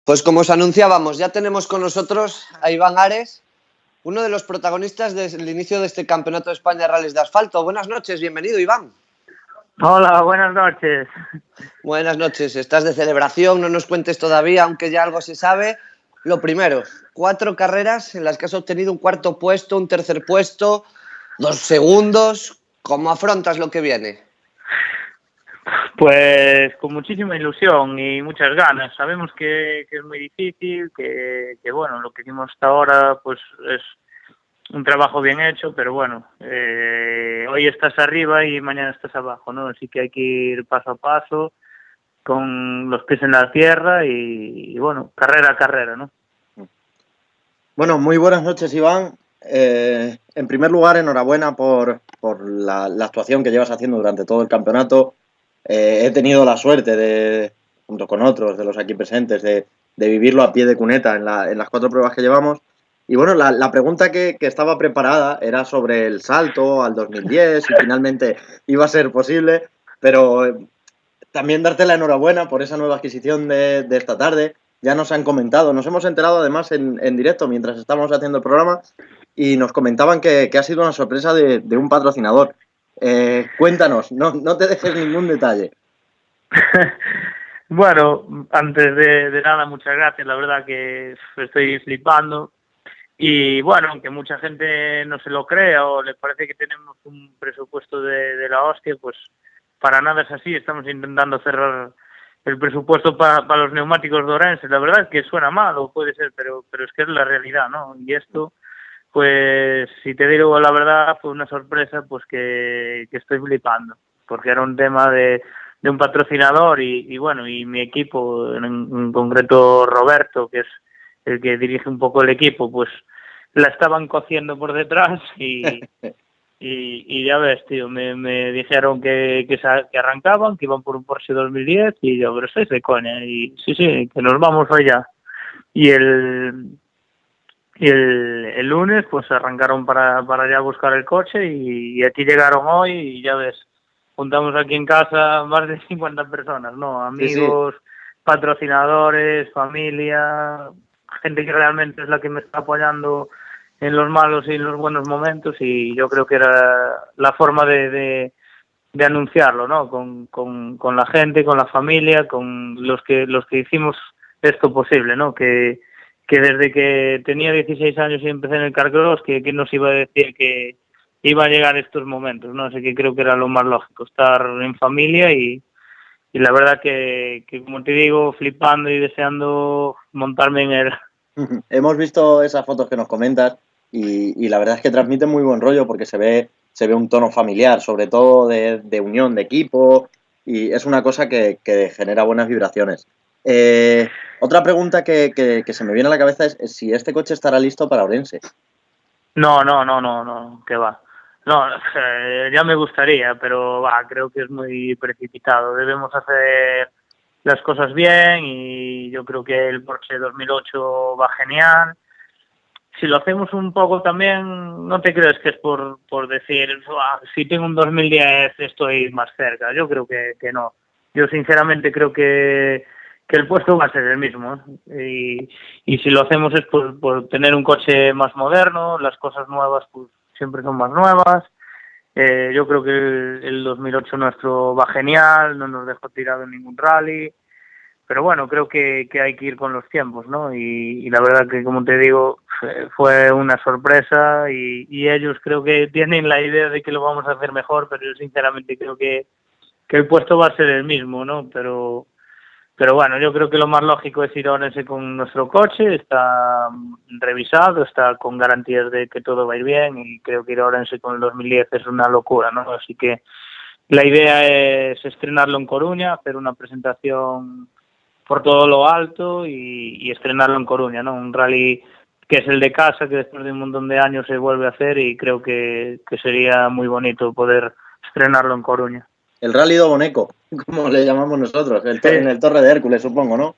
Pues como os anunciábamos, ya tenemos con nosotros a Iván Ares, uno de los protagonistas del inicio de este Campeonato de España de Rallys de Asfalto. Buenas noches, bienvenido, Iván. Hola, buenas noches. Buenas noches, estás de celebración, no nos cuentes todavía, aunque ya algo se sabe. Lo primero, 4 carreras en las que has obtenido un cuarto puesto, un tercer puesto, 2 segundos. ¿Cómo afrontas lo que viene? Pues con muchísima ilusión y muchas ganas. Sabemos que es muy difícil, que bueno, lo que hicimos hasta ahora pues es un trabajo bien hecho, pero bueno, hoy estás arriba y mañana estás abajo, ¿no? Así que hay que ir paso a paso, con los pies en la tierra y bueno, carrera a carrera, ¿no? Bueno, muy buenas noches, Iván. En primer lugar, enhorabuena por la actuación que llevas haciendo durante todo el campeonato. He tenido la suerte de, junto con otros de los aquí presentes, de vivirlo a pie de cuneta en las 4 pruebas que llevamos. Y bueno, la pregunta que estaba preparada era sobre el salto al 2010, si finalmente iba a ser posible, pero también darte la enhorabuena por esa nueva adquisición de esta tarde. Ya nos han comentado, nos hemos enterado además en directo mientras estábamos haciendo el programa y nos comentaban que ha sido una sorpresa de un patrocinador. Cuéntanos, no te dejes ningún detalle. Bueno, antes de nada, muchas gracias. La verdad que estoy flipando. Y bueno, aunque mucha gente no se lo crea o le parece que tenemos un presupuesto de la hostia, pues para nada es así. Estamos intentando cerrar el presupuesto para los neumáticos de Orense. La verdad es que suena mal o puede ser, pero es que es la realidad, ¿no? Y esto, pues si te digo la verdad, fue una sorpresa pues que estoy flipando, porque era un tema de un patrocinador y bueno, y mi equipo, en concreto Roberto, que es el que dirige un poco el equipo, pues la estaban cociendo por detrás y ya ves, tío, me dijeron que arrancaban, que iban por un Porsche 2010 y yo, pero estáis de coña, y sí, que nos vamos hoy ya. Y el lunes pues arrancaron para ya buscar el coche y aquí llegaron hoy y ya ves, juntamos aquí en casa más de 50 personas, ¿no? Amigos, sí. Patrocinadores, familia, gente que realmente es la que me está apoyando en los malos y en los buenos momentos y yo creo que era la forma de anunciarlo, ¿no? Con la gente, con la familia, con los que hicimos esto posible, ¿no? Que desde que tenía 16 años y empecé en el carcross, que nos iba a decir que iba a llegar estos momentos, ¿no? Así que creo que era lo más lógico, estar en familia y la verdad que como te digo, flipando y deseando montarme en él. Hemos visto esas fotos que nos comentas y la verdad es que transmiten muy buen rollo porque se ve un tono familiar, sobre todo de unión de equipo y es una cosa que genera buenas vibraciones. Otra pregunta que se me viene a la cabeza es si este coche estará listo para Orense. No, que va. No, ya me gustaría, pero creo que es muy precipitado. Debemos hacer las cosas bien y yo creo que el Porsche 2008 va genial. Si lo hacemos un poco también, no te crees que es por decir, si tengo un 2010 estoy más cerca. Yo creo que no. Yo sinceramente creo que el puesto va a ser el mismo, ¿eh? Y si lo hacemos es por tener un coche más moderno, las cosas nuevas pues siempre son más nuevas. Yo creo que el 2008 nuestro va genial, no nos dejó tirado en ningún rally. Pero bueno, creo que hay que ir con los tiempos, ¿no? Y la verdad que, como te digo, fue una sorpresa y ellos creo que tienen la idea de que lo vamos a hacer mejor, pero yo sinceramente creo que el puesto va a ser el mismo, ¿no? Pero bueno, yo creo que lo más lógico es ir a Orense con nuestro coche, está revisado, está con garantías de que todo va a ir bien y creo que ir a Orense con el 2010 es una locura, ¿no? Así que la idea es estrenarlo en Coruña, hacer una presentación por todo lo alto y estrenarlo en Coruña, ¿no? Un rally que es el de casa, que después de un montón de años se vuelve a hacer y creo que sería muy bonito poder estrenarlo en Coruña. El Rally do Boneco, como le llamamos nosotros, Sí. En el Torre de Hércules, supongo, ¿no?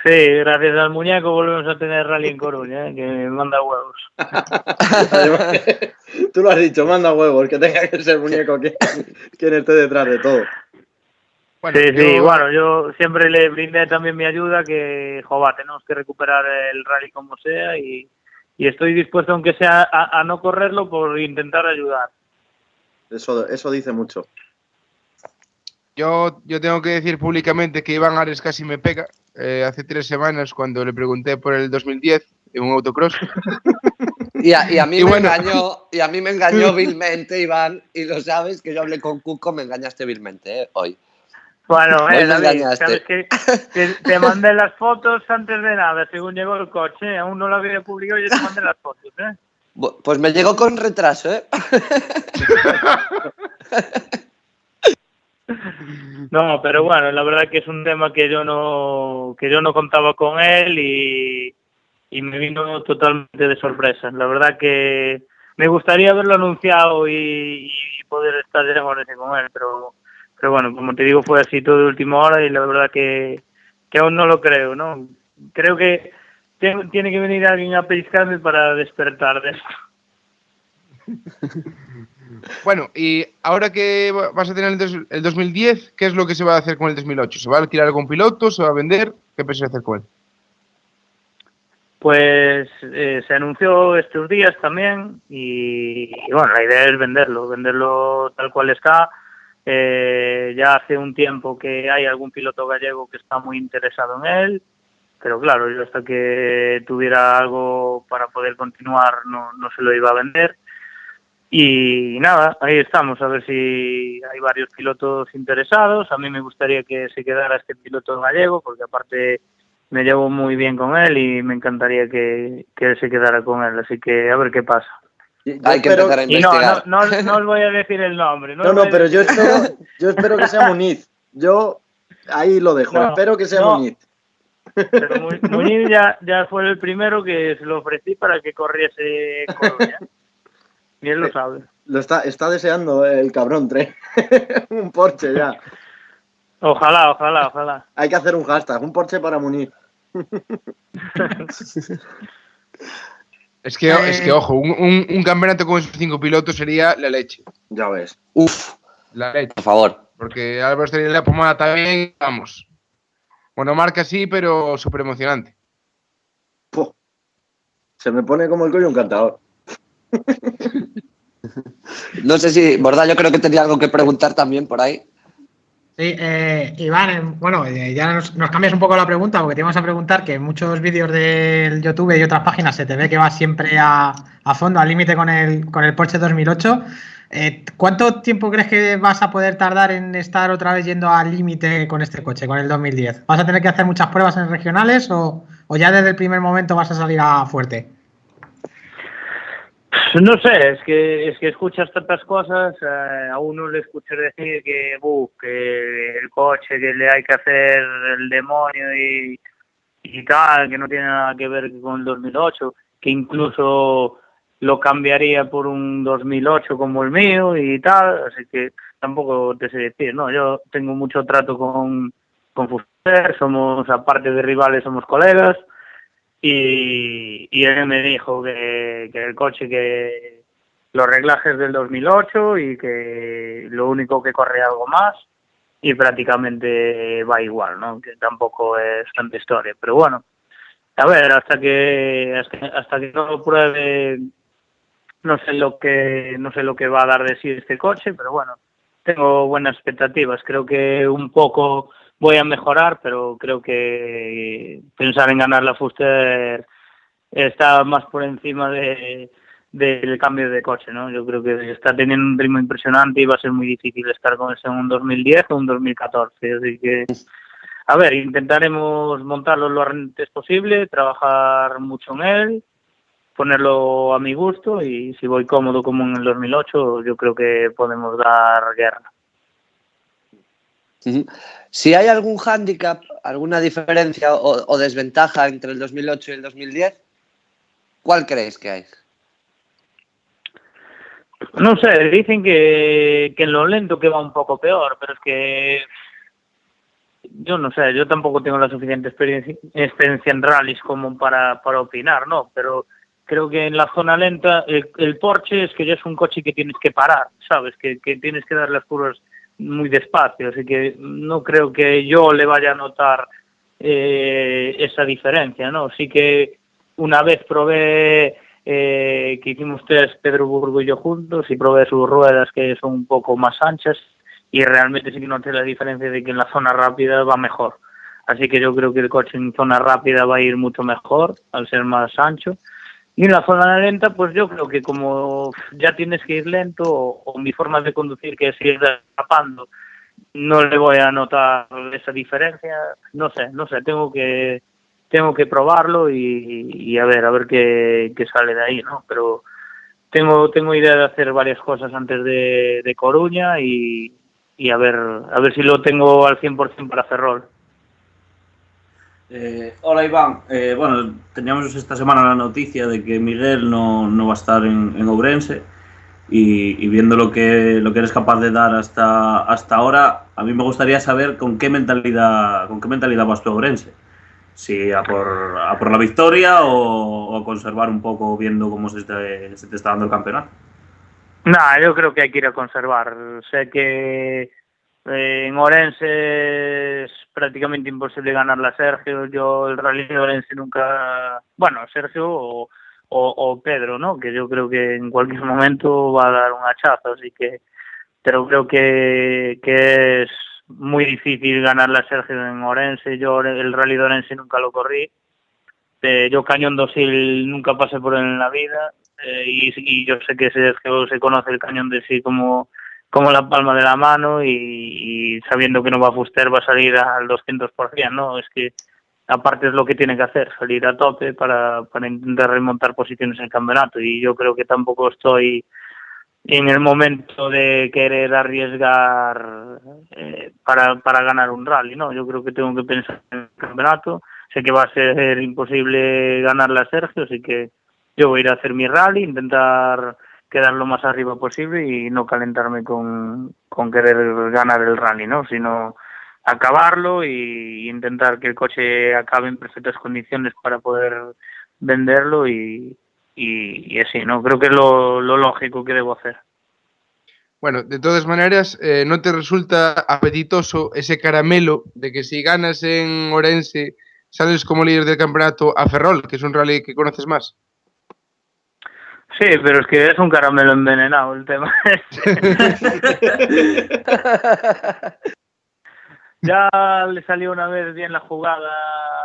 Sí, gracias al muñeco volvemos a tener rally en Coruña, que me manda huevos. Además, tú lo has dicho, manda huevos, que tenga que ser muñeco quien esté detrás de todo. Bueno, sí, bueno, yo siempre le brindé también mi ayuda, que, joder, tenemos que recuperar el rally como sea y estoy dispuesto, aunque sea, a no correrlo por intentar ayudar. Eso dice mucho. Yo tengo que decir públicamente que Iván Ares casi me pega hace 3 semanas cuando le pregunté por el 2010 en un autocross. Y a mí me engañó vilmente, Iván, y lo sabes, que yo hablé con Cuco, me engañaste vilmente, hoy. Bueno, Hoy me David, engañaste. sabes que te mandé las fotos antes de nada, según llegó el coche, aún no lo había publicado y yo te mandé las fotos, ¿eh? Pues me llegó con retraso, ¿eh? No, pero bueno, la verdad que es un tema que yo no contaba con él y me vino totalmente de sorpresa. La verdad que me gustaría haberlo anunciado y poder estar de ese con él, pero bueno, como te digo, fue así todo de última hora y la verdad que aún no lo creo, ¿no? Creo que tiene que venir alguien a pescarme para despertar de esto. Bueno, y ahora que vas a tener el 2010, ¿qué es lo que se va a hacer con el 2008? ¿Se va a alquilar algún piloto? ¿Se va a vender? ¿Qué piensas hacer con él? Pues se anunció estos días también y bueno, la idea es venderlo tal cual está. Ya hace un tiempo que hay algún piloto gallego que está muy interesado en él, pero claro, yo hasta que tuviera algo para poder continuar no se lo iba a vender. Y nada, ahí estamos, a ver si hay varios pilotos interesados. A mí me gustaría que se quedara este piloto gallego, porque aparte me llevo muy bien con él y me encantaría que él se quedara con él. Así que a ver qué pasa. Hay que empezar a investigar. Y no os voy a decir el nombre. Pero yo espero que sea Muniz. Yo ahí lo dejo, espero que sea Muniz. Pero Muñiz ya fue el primero que se lo ofrecí para que corriese Coruña. Y él lo sabe. Lo está deseando el cabrón, un Porsche ya. Ojalá. Hay que hacer un hashtag, un Porsche para Muniz. Es que ojo, un campeonato con esos 5 pilotos sería la leche. Ya ves. Uf, la leche. Por favor. Porque Álvaro estaría en la pomada también, vamos. Bueno, marca sí, pero súper emocionante. Puh. Se me pone como el cuello un cantador. No sé si, Borda, yo creo que tenía algo que preguntar también por ahí. Sí, Iván, bueno, ya nos cambias un poco la pregunta porque te íbamos a preguntar que en muchos vídeos del YouTube y otras páginas se te ve que vas siempre a fondo, al límite con el Porsche 2008. ¿Cuánto tiempo crees que vas a poder tardar en estar otra vez yendo al límite con este coche, con el 2010? ¿Vas a tener que hacer muchas pruebas en regionales o ya desde el primer momento vas a salir a fuerte? No sé, es que escuchas tantas cosas, a uno le escuchas decir que el coche, que le hay que hacer el demonio y tal, que no tiene nada que ver con el 2008, que incluso lo cambiaría por un 2008 como el mío y tal, así que tampoco te sé decir, ¿no? Yo tengo mucho trato con Fuster, somos, aparte de rivales, somos colegas. Y él me dijo que el coche, que los reglajes del 2008 y que lo único que corre algo más y prácticamente va igual, ¿no? Que tampoco es tanta historia, pero bueno, a ver, hasta que no lo pruebe, no sé lo que va a dar de sí este coche, pero bueno, tengo buenas expectativas. Creo que un poco voy a mejorar, pero creo que pensar en ganar la Fuster está más por encima del cambio de coche, ¿no? Yo creo que está teniendo un ritmo impresionante y va a ser muy difícil estar con ese en un 2010 o un 2014, así que a ver, intentaremos montarlo lo antes posible, trabajar mucho en él, ponerlo a mi gusto y si voy cómodo como en el 2008, yo creo que podemos dar guerra. Si hay algún hándicap, alguna diferencia o desventaja entre el 2008 y el 2010, ¿cuál creéis que hay? No sé, dicen que en lo lento que va un poco peor, pero es que yo no sé, yo tampoco tengo la suficiente experiencia en rallies como para opinar, ¿no? Pero creo que en la zona lenta el Porsche es que ya es un coche que tienes que parar, ¿sabes? Que tienes que dar las curvas muy despacio, así que no creo que yo le vaya a notar esa diferencia, ¿no? Sí que una vez probé que hicimos test Pedro Burgo y yo juntos y probé sus ruedas que son un poco más anchas y realmente sí que noté la diferencia de que en la zona rápida va mejor. Así que yo creo que el coche en zona rápida va a ir mucho mejor al ser más ancho. Y en la zona lenta, pues yo creo que como ya tienes que ir lento o mi forma de conducir que es ir derrapando, no le voy a notar esa diferencia. No sé, tengo que probarlo y a ver qué sale de ahí, ¿no? Pero tengo idea de hacer varias cosas antes de Coruña y a ver si lo tengo al 100% para Ferrol. Hola Iván, bueno, teníamos esta semana la noticia de que Miguel no va a estar en Ourense y viendo lo que eres capaz de dar hasta ahora, a mí me gustaría saber con qué mentalidad vas tú a Ourense. Si a por la victoria o a conservar un poco viendo cómo se te está dando el campeonato. Nah, yo creo que hay que ir a conservar. Sé que en Orense es prácticamente imposible ganarle a Sergio. Yo el Rally de Orense nunca... Bueno, Sergio o Pedro, ¿no? Que yo creo que en cualquier momento va a dar un hachazo, así que... Pero creo que es muy difícil ganarle a Sergio en Orense. Yo el Rally de Orense nunca lo corrí. Yo Cañón Dosil nunca pasé por él en la vida. Y yo sé que Sergio se conoce el Cañón de sí como la palma de la mano y sabiendo que no va a Fuster va a salir al 200%, ¿no? Es que aparte es lo que tiene que hacer, salir a tope para intentar remontar posiciones en el campeonato y yo creo que tampoco estoy en el momento de querer arriesgar para ganar un rally, ¿no? Yo creo que tengo que pensar en el campeonato, sé que va a ser imposible ganarle a Sergio, así que yo voy a ir a hacer mi rally, intentar quedar lo más arriba posible y no calentarme con querer ganar el rally, ¿no? Sino acabarlo y intentar que el coche acabe en perfectas condiciones para poder venderlo y así, ¿no? Creo que es lo lógico que debo hacer. Bueno, de todas maneras, ¿no te resulta apetitoso ese caramelo de que si ganas en Orense sales como líder del campeonato a Ferrol, que es un rally que conoces más? Sí, pero es que es un caramelo envenenado el tema. Ya le salió una vez bien la jugada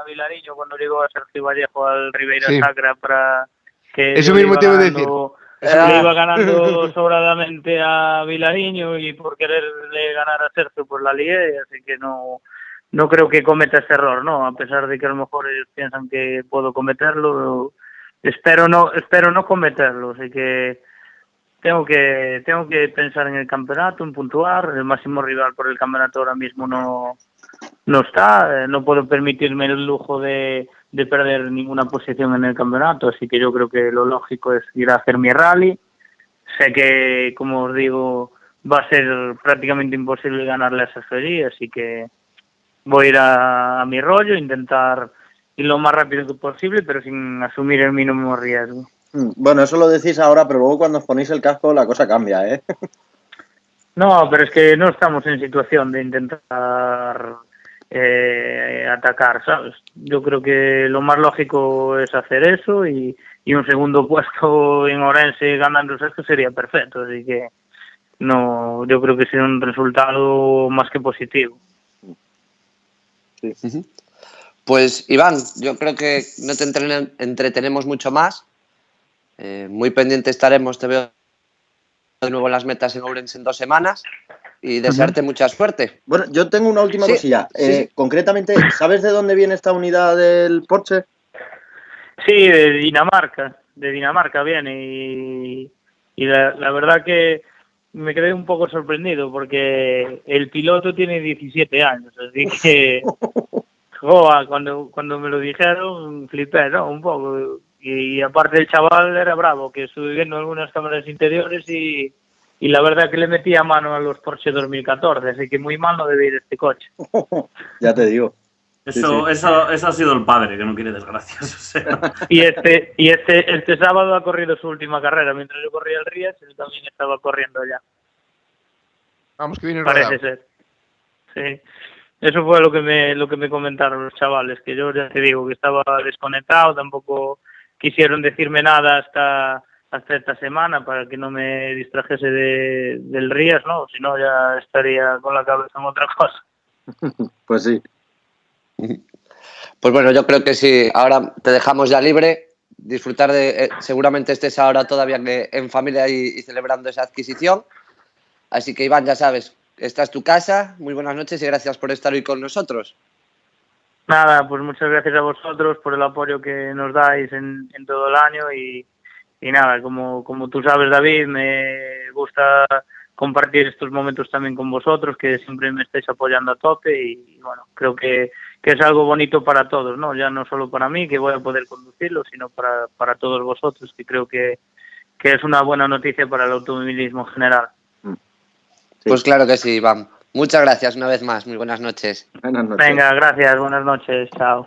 a Vilariño cuando llegó a Sergio Vallejo al Ribeira Sacra para que eso mismo te iba a decir. Le iba ganando sobradamente a Vilariño y por quererle ganar a Sergio pues la lié, así que no creo que cometa ese error, ¿no? A pesar de que a lo mejor ellos piensan que puedo cometerlo, espero no cometerlo, así que tengo que pensar en el campeonato, en puntuar. El máximo rival por el campeonato ahora mismo no está. No puedo permitirme el lujo de perder ninguna posición en el campeonato, así que yo creo que lo lógico es ir a hacer mi rally. Sé que, como os digo, va a ser prácticamente imposible ganarle a Sergio, así que voy a ir a mi rollo, intentar ir lo más rápido que posible, pero sin asumir el mínimo riesgo. Bueno, eso lo decís ahora, pero luego cuando os ponéis el casco la cosa cambia, ¿eh? No, pero es que no estamos en situación de intentar atacar, ¿sabes? Yo creo que lo más lógico es hacer eso y un segundo puesto en Orense ganando esto sería perfecto, así que no, yo creo que sería un resultado más que positivo. Sí. Pues Iván, yo creo que no te entretenemos mucho más. Muy pendiente estaremos, te veo de nuevo en las metas en Ourense en 2 semanas y desearte mucha suerte. Bueno, yo tengo una última cosilla. Sí. Concretamente, ¿sabes de dónde viene esta unidad del Porsche? Sí, de Dinamarca viene y la verdad que me quedé un poco sorprendido porque el piloto tiene 17 años, así que cuando me lo dijeron flipé, ¿no? Un poco. Y aparte el chaval era bravo, que estuve viendo algunas cámaras interiores y la verdad que le metía mano a los Porsche 2014, así que muy mal no debe ir este coche. Ya te digo. Eso ha sido el padre, que no quiere desgracias. O sea. Y este sábado ha corrido su última carrera, mientras yo corría el Rías, él también estaba corriendo ya. Vamos, que viene Parece rodado. ser. Sí. Eso fue lo que me comentaron los chavales, que yo ya te digo que estaba desconectado, tampoco quisieron decirme nada hasta esta semana para que no me distrajese del Rías, ¿no? Si no ya estaría con la cabeza en otra cosa. Pues sí. Pues bueno, yo creo que sí, ahora te dejamos ya libre, disfrutar de, seguramente estés ahora todavía en familia y celebrando esa adquisición. Así que Iván, ya sabes, esta es tu casa, muy buenas noches y gracias por estar hoy con nosotros. Nada, pues muchas gracias a vosotros por el apoyo que nos dais en todo el año y nada, como tú sabes, David, me gusta compartir estos momentos también con vosotros, que siempre me estáis apoyando a tope y bueno, creo que es algo bonito para todos, ¿no? Ya no solo para mí, que voy a poder conducirlo, sino para todos vosotros, que creo que es una buena noticia para el automovilismo en general. Sí. Pues claro que sí, Iván. Muchas gracias una vez más, muy buenas noches. Buenas noches. Venga, gracias, buenas noches, chao.